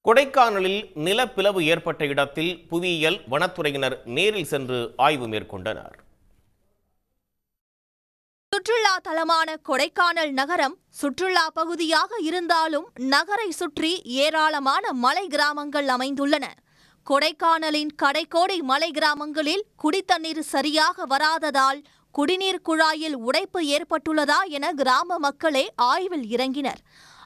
கொடைக்கானலில் நிலப்பிளவு ஏற்பட்ட இடத்தில் புவியியல் வனத்துறையினர் நேரில் சென்று ஆய்வு மேற்கொண்டனர். சுற்றுலா தலமான கொடைக்கானல் நகரம் சுற்றுலா பகுதியாக இருந்தாலும் நகரை சுற்றி ஏராளமான மலை கிராமங்கள் அமைந்துள்ளன. கொடைக்கானலின் கடைக்கோடி மலை கிராமங்களில் குடித்தண்ணீர் சரியாக வராததால் குடிநீர் குழாயில் உடைப்பு ஏற்பட்டுள்ளதா என கிராம மக்களே ஆய்வில் இறங்கினர்.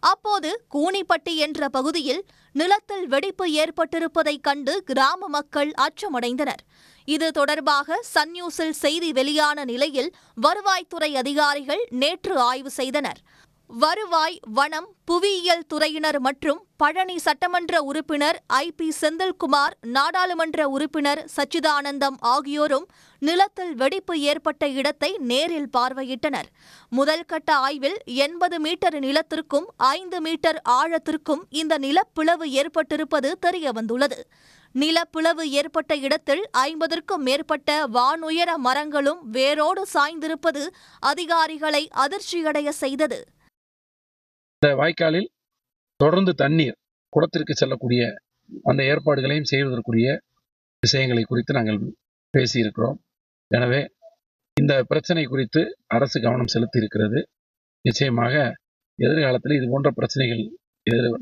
அப்போது கூனிப்பட்டி என்ற பகுதியில் நிலத்தில் வெடிப்பு ஏற்பட்டிருப்பதைக் கண்டு கிராம மக்கள் அச்சமடைந்தனர். இது தொடர்பாக சன் நியூஸில் செய்தி வெளியான நிலையில் வருவாய்த்துறை அதிகாரிகள் நேற்று ஆய்வு செய்தனர். வருவாய், வனம், புவியியல் துறையினர் மற்றும் பழனி சட்டமன்ற உறுப்பினர் IP செந்தில்குமார், நாடாளுமன்ற உறுப்பினர் சச்சிதானந்தம் ஆகியோரும் நிலத்தில் வெடிப்பு ஏற்பட்ட இடத்தை நேரில் பார்வையிட்டனர். முதல் கட்ட ஆய்வில் 80 மீட்டர் நிலத்திற்கும் 5 மீட்டர் ஆழத்திற்கும் இந்த நிலப்பிளவு ஏற்பட்டிருப்பது தெரியவந்துள்ளது. நிலப்பிளவு ஏற்பட்ட இடத்தில் 50க்கும் மேற்பட்ட வானுயர மரங்களும் வேரோடு சாய்ந்திருப்பது அதிகாரிகளை அதிர்ச்சியடைய செய்தது. இந்த வாய்க்காலில் தொடர்ந்து தண்ணீர் குளத்திற்கு செல்லக்கூடிய அந்த ஏற்பாடுகளையும் செய்வதற்குரிய விஷயங்களை குறித்து நாங்கள் பேசியிருக்கிறோம். எனவே இந்த பிரச்சனை குறித்து அரசு கவனம் செலுத்தி இருக்கிறது. நிச்சயமாக எதிர்காலத்தில் இது போன்ற பிரச்சனைகள்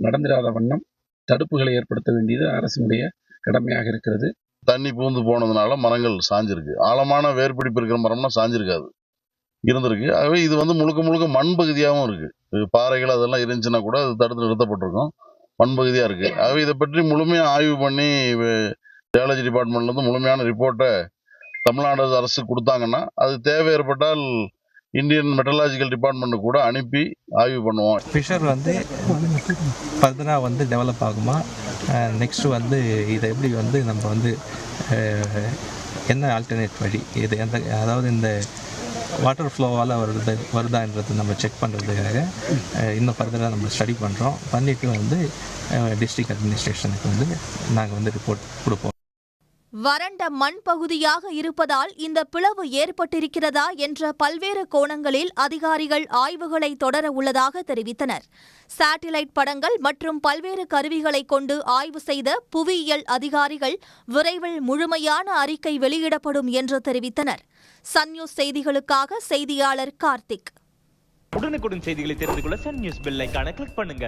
நடந்திராத வண்ணம் தடுப்புகளை ஏற்படுத்த வேண்டியது அரசினுடைய கடமையாக இருக்கிறது. தண்ணி பூந்து போனதுனால மரங்கள் சாஞ்சிருக்கு. ஆழமான வேர்பிடிப்பு இருக்கிற மரம்னா சாஞ்சிருக்காது, இருந்திருக்கு. ஆகவே இது முழுக்க முழுக்க மண் பகுதியாகவும் இருக்கு. பாறைகள் அதெல்லாம் இருந்துச்சுன்னா கூட அது தடுத்து நிறுத்தப்பட்டிருக்கும். மண் பகுதியாக இருக்கு. ஆகவே இதை பற்றி முழுமையாக ஆய்வு பண்ணி ஜியாலஜி டிபார்ட்மெண்ட்லேருந்து முழுமையான ரிப்போர்ட்டை தமிழ்நாடு அரசு கொடுத்தாங்கன்னா அது தேவை ஏற்பட்டால் இந்தியன் மெட்டலாஜிக்கல் டிபார்ட்மெண்ட் கூட அனுப்பி ஆய்வு பண்ணுவோம். ஃபிஷர் ஃபர்தராக டெவலப் ஆகுமா, நெக்ஸ்ட்டு இதை எப்படி நம்ம என்ன ஆல்டர்னேட் வழி இது அதாவது இந்த வாட்டர் ஃப்ளோவால் வருதான்றது நம்ம செக் பண்ணுறதுக்காக இன்னும் ஃபர்தராக நம்ம ஸ்டடி பண்ணுறோம். பண்ணிவிட்டு டிஸ்ட்ரிக்ட் அட்மினிஸ்ட்ரேஷனுக்கு நாங்கள் ரிப்போர்ட் கொடுப்போம். வறண்ட மண் பகுதியாக இருப்பதால் இந்த பிளவு ஏற்பட்டிருக்கிறதா என்ற பல்வேறு கோணங்களில் அதிகாரிகள் ஆய்வுகளை தொடர உள்ளதாக தெரிவித்தனர். சேட்டிலைட் படங்கள் மற்றும் பல்வேறு கருவிகளை கொண்டு ஆய்வு செய்த புவியியல் அதிகாரிகள் விரைவில் முழுமையான அறிக்கை வெளியிடப்படும் என்று தெரிவித்தனர். சன் நியூஸ் செய்திகளுக்காக செய்தியாளர் கார்த்திக். உடனுக்குடன் செய்திகளை தெரிந்து கொள்ள சன் நியூஸ் பெல் ஐகானை கிளிக் பண்ணுங்க.